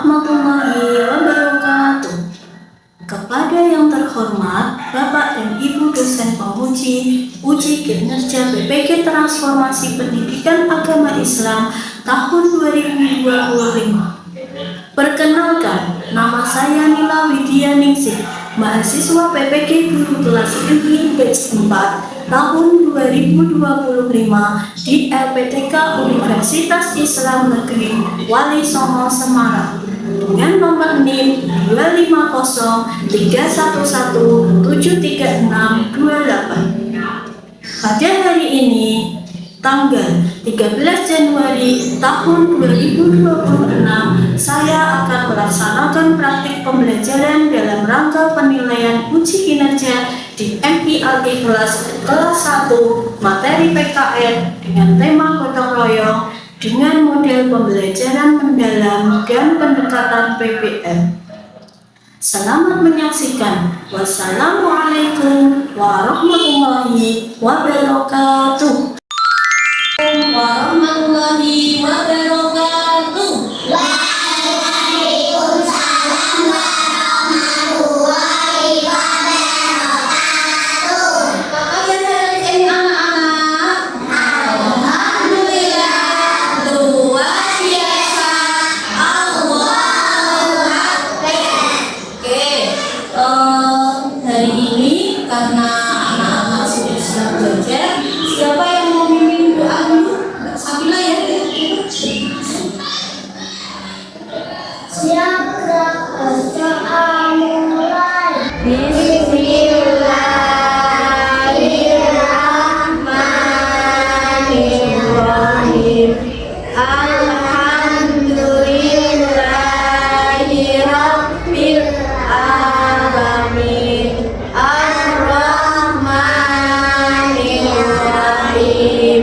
warahmatullahi wabarakatuh. Kepada yang terhormat Bapak dan Ibu dosen penguji uji kinerja BPK Transformasi Pendidikan Agama Islam tahun 2025. Perkenalkan, nama saya Nila Widya Ningsih, mahasiswa PPG Guru Kelas Ilmu Batch 4 tahun 2025 di LPTK Universitas Islam Negeri Wali Songo Semarang dengan nomor NIM 25113173628. Pada hari ini, tanggal 13 Januari tahun 2026, saya akan melaksanakan praktik pembelajaran dalam rangka penilaian uji kinerja di MIAG kelas 1 materi PKN dengan tema gotong royong dengan model pembelajaran mendalam dan pendekatan PPM. Selamat menyaksikan. Wassalamualaikum warahmatullahi wabarakatuh. Warahmatullahi wabarakatuh. Waalaikumsalam warahmatullahi wabarakatuh. Apa kabar ini anak-anak? Alhamdulillah, luar biasa. Allahu Akbar. Oke, hari ini karena anak-anak sudah siap belajar, siapa yang mau memimpin doa dulu? Mbak Sabila ya. Siap berdoa mulai. Bismillahirrahmanirrahim. Alhamdulillahirabbil alamin. Ar-Rahmanirrahim.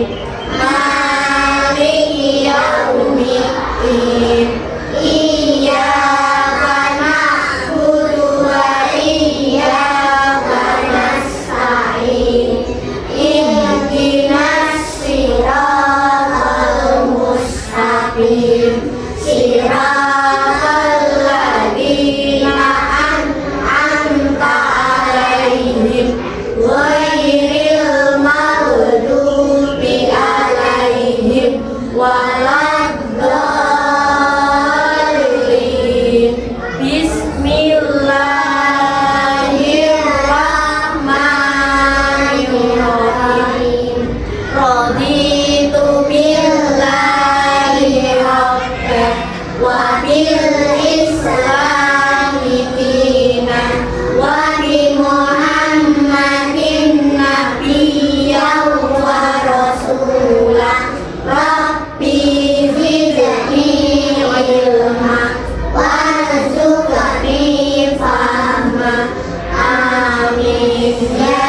Maliki yaumiddin. Iyyaka na'budu wa iyyaka nasta'in. Ihdinas siratal mustaqim. Siratal ladzina an'amta 'alaihim ghairil maghdubi 'alaihim waladdallin. Bismillahirrahmanirrahim. Raditu billahi rabban wa bil islami dinan wa bi Muhammadin nabiyyan wa rasulan. Rabbi zidni ilma warzuqni fahma. Amin ya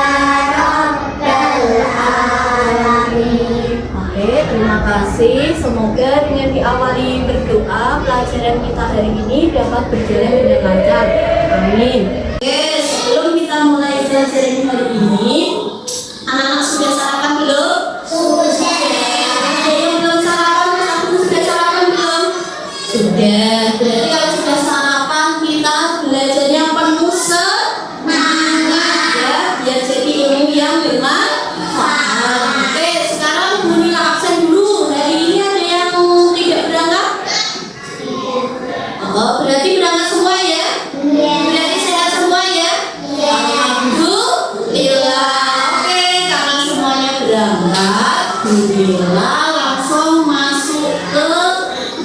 rabbal alamin. Oke, terima kasih. Semoga dengan diawali berdoa pelajaran kita hari ini dapat berjalan dengan lancar. Amin. Oke, sebelum kita mulai pelajaran hari ini, anak-anak sudah sarapan belum? Sudah. Ada yang belum sarapan? Aku sudah sarapan belum? Sudah. Berarti kalau sudah sarapan, kita belajarnya penuh semangat ya, biar jadi ilmu yang bermanfaat. Oke, sekarang bunyi absen dulu. Hari ini ada yang tidak berangkat? Oh, berarti berangkat semua ya? Berarti sehat semua ya? Alhamdulillah. Oke, karena semuanya berangkat, alhamdulillah, langsung masuk ke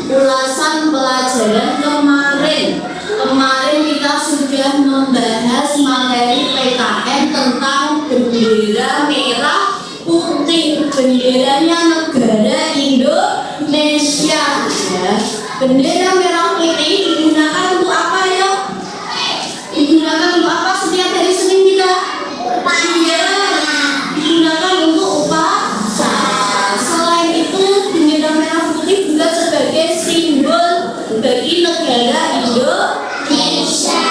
ulasan pelajaran kemarin. Kemarin kita sudah membahas materi PKN tentang bendera merah putih, benderanya negara Indonesia ya. Bendera merah putih digunakan untuk apa ya? Digunakan untuk apa setiap hari Senin kita? Iya, digunakan untuk upacara. Selain itu, bendera merah putih juga sebagai simbol bagi negara Indonesia.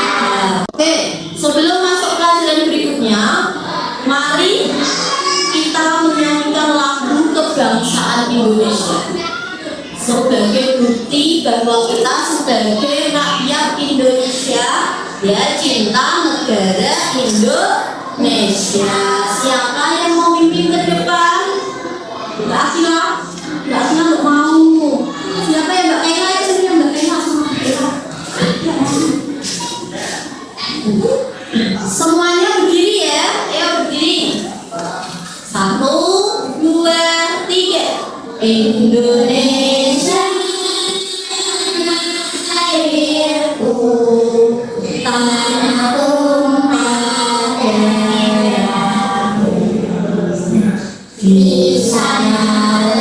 Oke, sebelum masuk pelajaran berikutnya, mari kita menyanyikan lagu kebangsaan Indonesia. sebagai bukti bahwa kita sebagai rakyat Indonesia ya cinta negara Indonesia. Siapa yang mau mimpin ke depan? Mbak Kina nggak mau. Siapa yang Mbak Kina? Itu Mbak Kina sama Kina. Semuanya berdiri ya, ayo berdiri. 1, 2, 3. Indonesia airku, tanah tumpah darahku. Di sanalah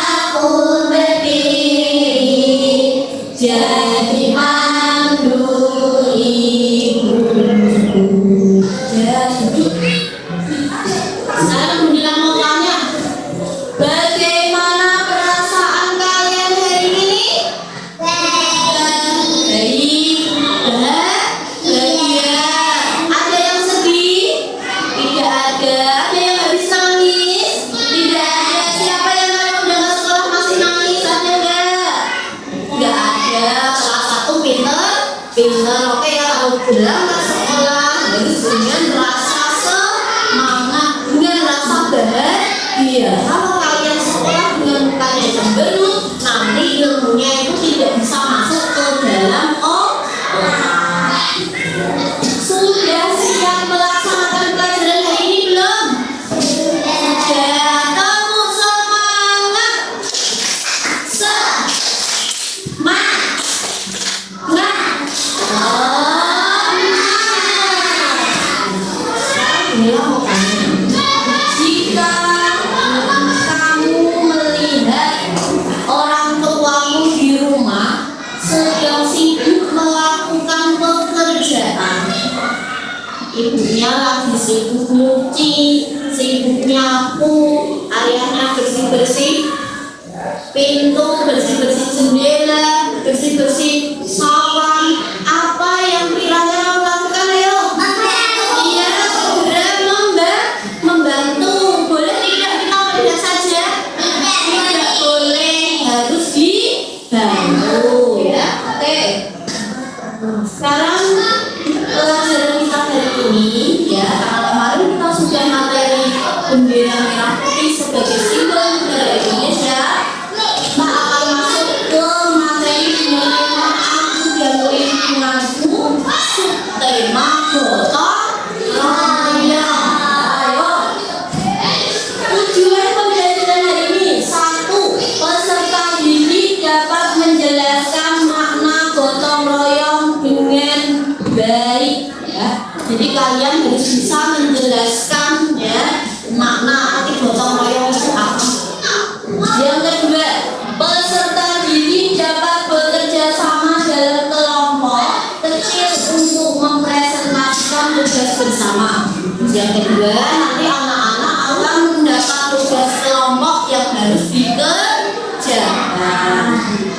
aku berdiri, jadi mandu ibuku. Sekarang menjelang mau tanya, bagaimana perasaan kalian hari ini? Baik, bahagia. Ada yang sedih? Tidak ada. Ada yang habis nangis? Tidak ada. Siapa yang kalau udah nggak sekolah masih nangis? Ada nggak? Nggak ada. Kelas 1 pinter, pinter. Oke ya, kalau pulang ke sekolah harus dengan rasa semangat, dengan rasa bahagia. Kalau kalian sekolah dengan mukanya cemberut, nanti ilmunya itu tidak bisa masuk ke dalam otak. Sudah siap melaksanakan pelajaran hari ini belum? Sudah. Kamu semangat. Jika kamu melihat orang tuamu di rumah sedang sibuk melakukan pekerjaan, ibunya lagi sibuk nyuci, sibuk nyapu, ayahnya bersih-bersih pintu, bersih-bersih jendela, bersih-bersih sawan, apa yang kiranya kamu lakukan? Ayo. Iya, segera membantu. Boleh tidak kita melihat saja? Tidak boleh, harus dibantu ya. Oke. Sekarang pelajaran kita hari ini ya, karena kemarin kita sudah materi bendera merah putih sebagai simbol negara Indonesia. Nah, akan masuk ke materi mengenai aku dan lingkunganku, subtema gotong royong. Ayo. Tujuan pembelajaran hari ini: 1. Peserta didik dapat menjelaskan makna gotong royong dengan baik ya. Jadi kalian harus bisa menjelaskan ya makna arti gotong royong itu apa. Yang kedua, peserta didik dapat bekerja sama dalam kelompok kecil untuk mempresentasikan tugas bersama. Yang kedua, nanti anak-anak akan mendapat tugas kelompok yang harus dikerjakan.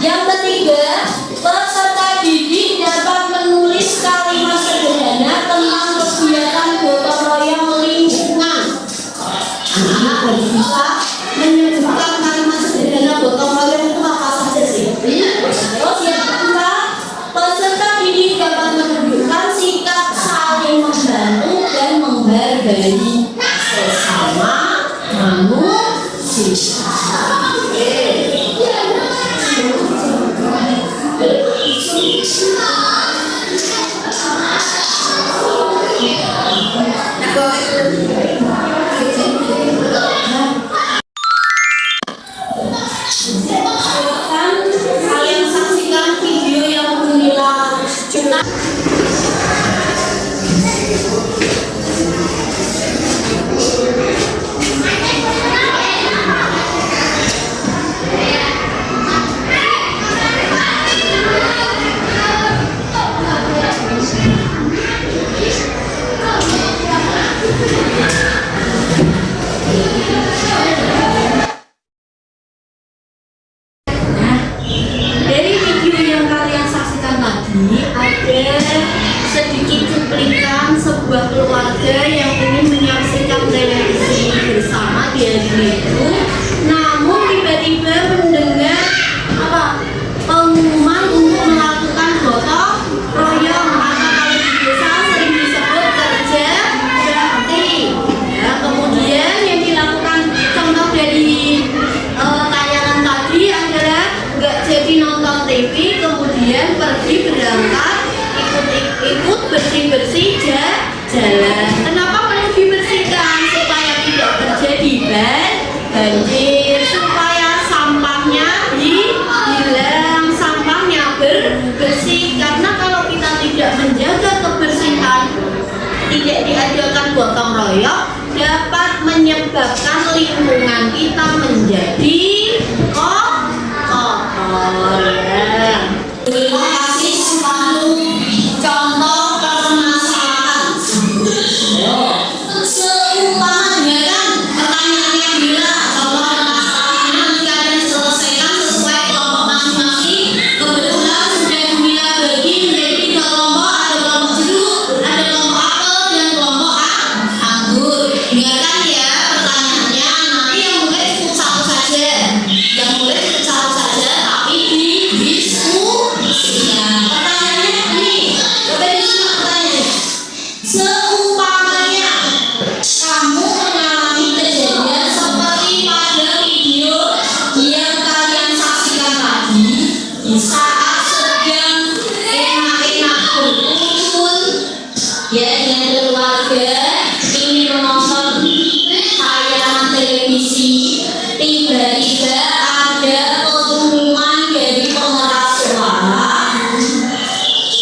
Yang ketiga, peserta didik dapat menulis kalimat sederhana tentang kegiatan gotong royong lingkungan. Anak-anak harus bisa menyebutkan kalimat sederhana gotong royong itu apa saja sih? Terus yang keempat, peserta didik dapat menunjukkan sikap saling membantu dan menghargai sesama manusia. Kalian saksikan video yang menilai juta. koyok dapat menyebabkan lingkungan kita menjadi kotor ya. Terima kasih selalu contoh permasalahan. Seumpamanya kan pertanyaannya bila contoh permasalahan nanti kalian selesaikan sesuai kelompok masing-masing. Kebetulan sudah Mila bagi menjadi 3 kelompok, ada kelompok jeruk, ada kelompok apel dan kelompok anggur. Ingatkan ya pertanyaannya nanti yang boleh cukup satu saja, yang boleh cukup satu saja tapi didiskusikan. Pertanyaannya ini, coba disimak pertanyaannya. Seumpamanya kamu mengalami kejadian seperti pada video yang kalian saksikan tadi, di saat sedang enak-enak berkumpul ya dengan keluarga ingin menonton tayangan televisi, tiba-tiba ada pengumuman dari pengeras suara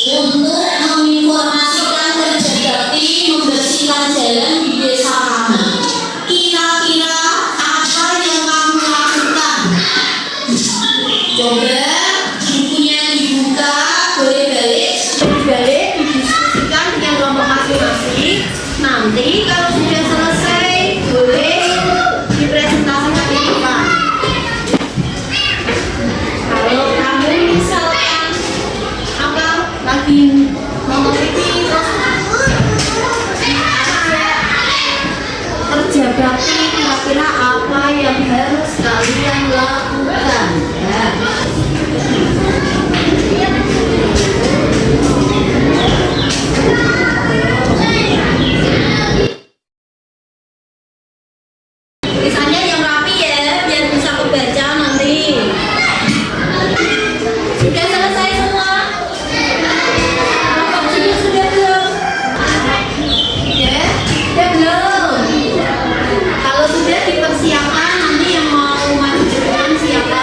untuk menginformasikan kerja bakti membersihkan jalan di desa kamu. Kira-kira apa yang kamu lakukan? Coba bukunya dibuka, boleh balik didiskusikan dengan kelompok masing-masing. Nanti kalau sudah selesai boleh dipresentasikan di depan. Kalau kamu misalkan apa lagi nonton TV terus ada kerja bakti, kira-kira apa yang harus kalian lakukan ya. Tulisannya yang rapi ya biar bisa kebaca nanti. Sudah selesai semua? Apa sudah belum? Ya, sudah belum? Kalau sudah dipersiapkan nanti yang mau maju depan siapa?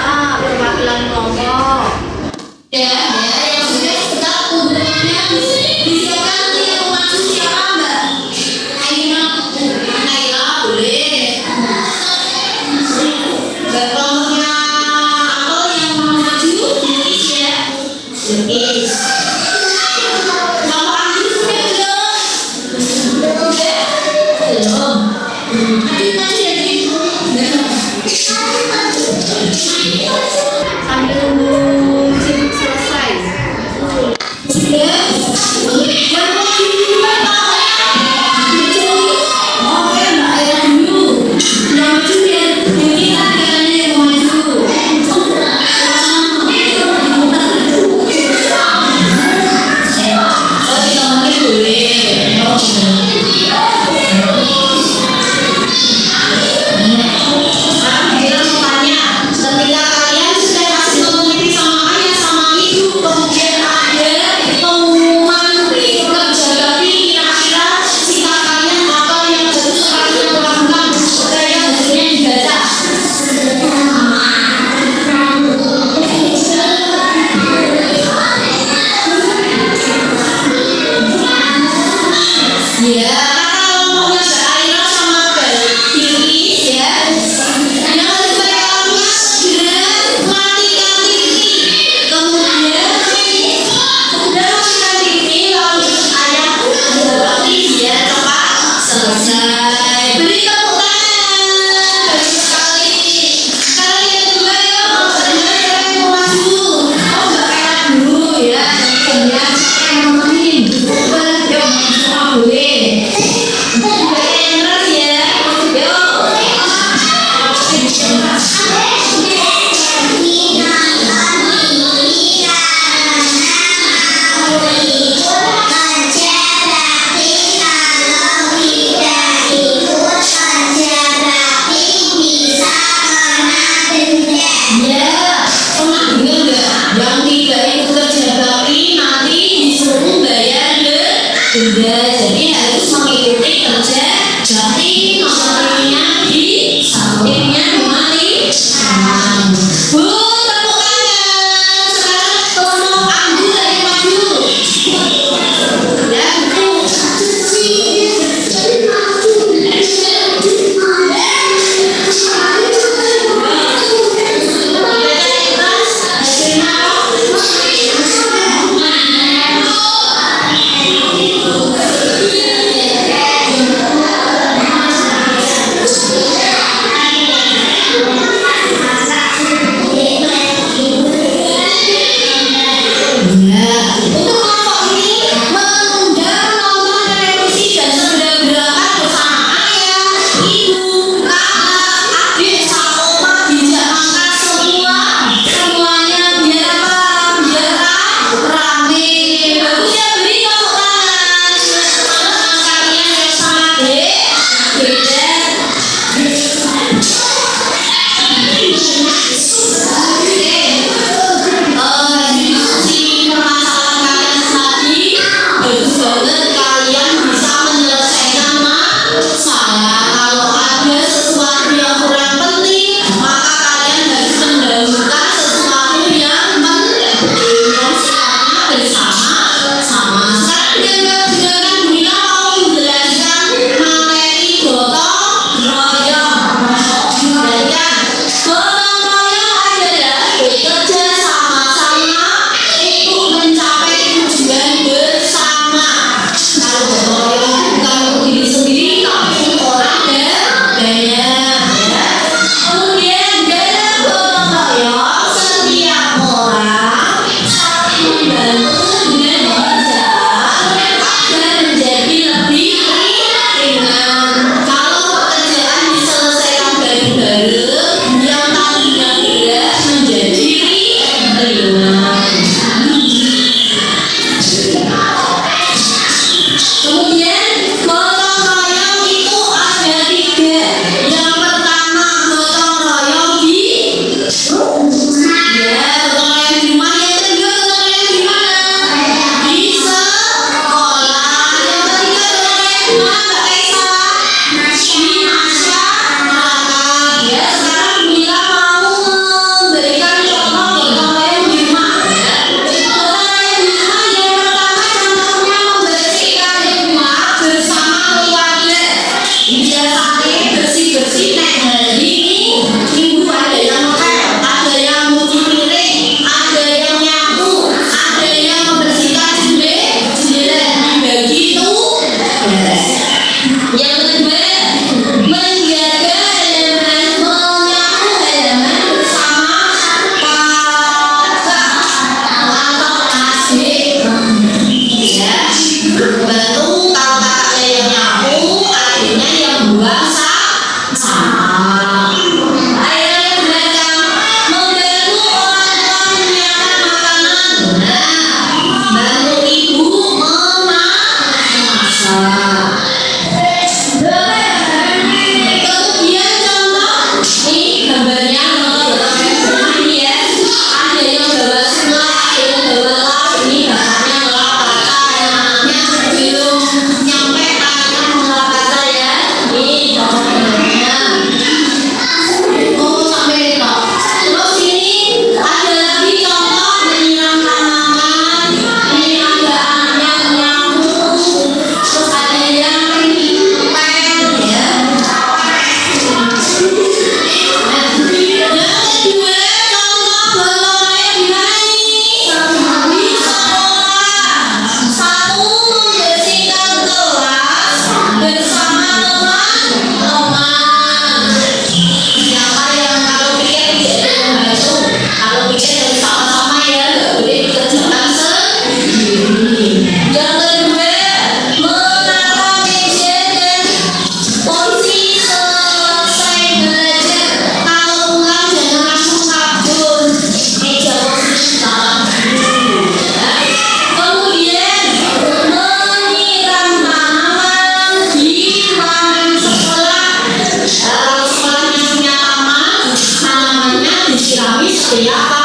Pasti apa?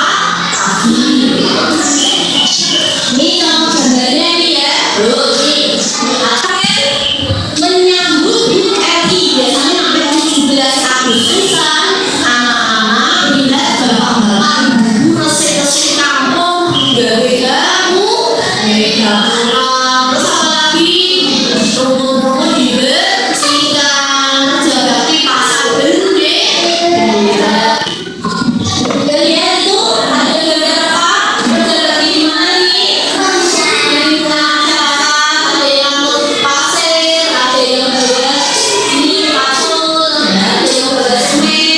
Pagi. Ini kalau gambarnya ini ya, bro, ini menyambut HUT RI biasanya sampai 17 Agustusan anak-anak pindah ke bapak-bapak ibu resik-resik kampung gawe kamu terus apa lagi rumput-rumput dibersihkan kerja bakti pasar gede kalian itu ada gambar apa? Kerja bakti di mana nih? Yang masyarakat, ada yang pasir, ada yang buat ini kasur, ada yang buat semen,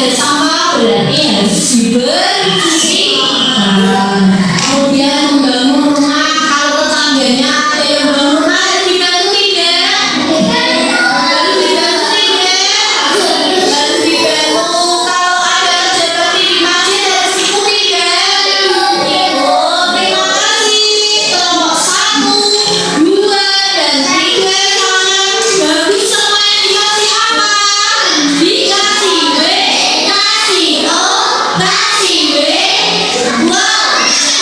ada sampah berarti harus dibersihkan. Kemudian membangun rumah, kalau tetangganya ada yang bangun rumah harus dibantu tidak? Harus dibantu tidak? Harus dibantu. Kalau ada kerja bakti di masjid harus ikut tidak? Ikut. Terima kasih. Kelompok 1, 2, dan 3 tangan bagi semua yang dikasih apa? Dikasih B, kasih O, kasih B, wow.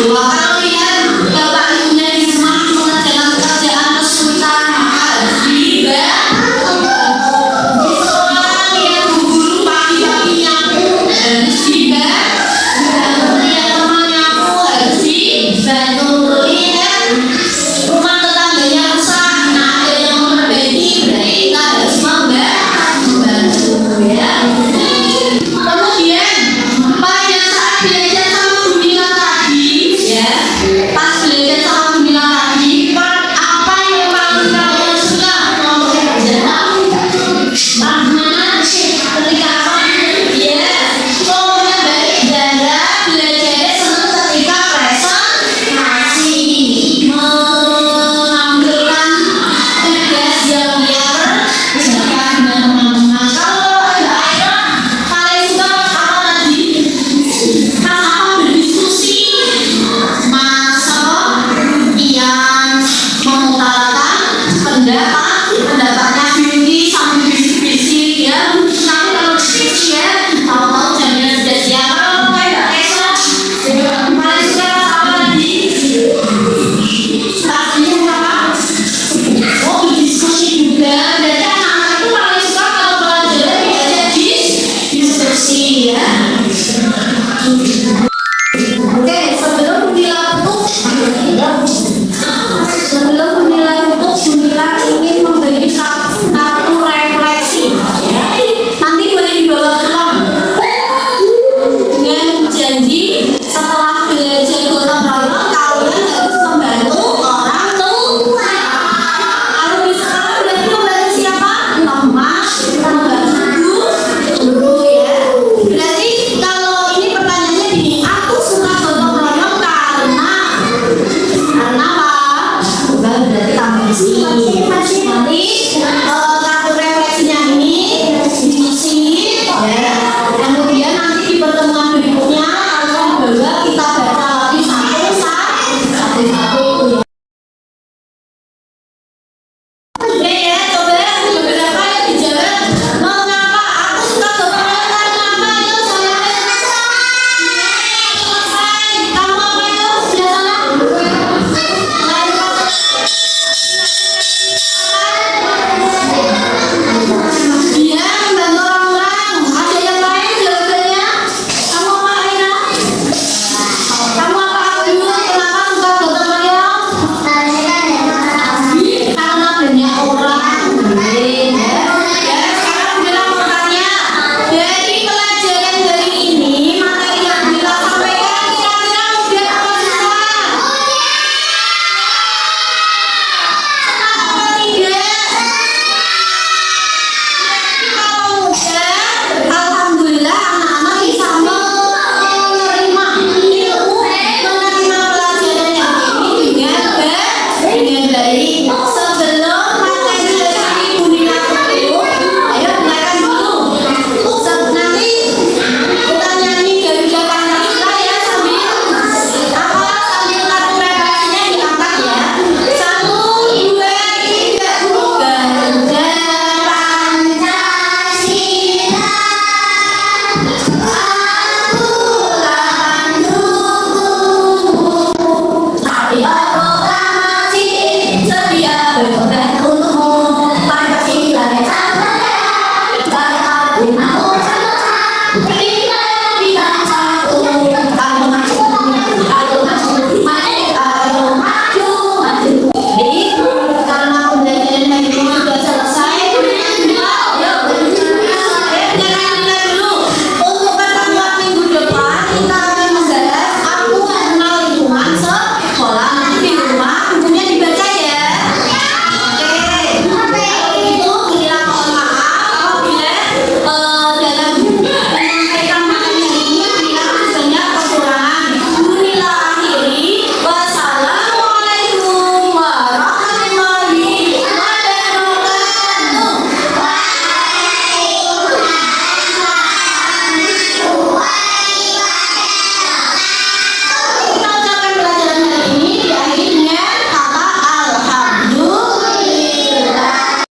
Wah, kalau lihat Bapak Ibunya ini semangat mengerjakan pekerjaan kesulitan, maka harus seorang yang guru pagi-pagi nyapu harus yang teman nyapu harus dibantu. Lihat rumah tetangganya rusak, nah ada yang memperbaiki, berarti kita harus membantu ya. Kemudian pada saat belajar sama Bunda tadi ya, pas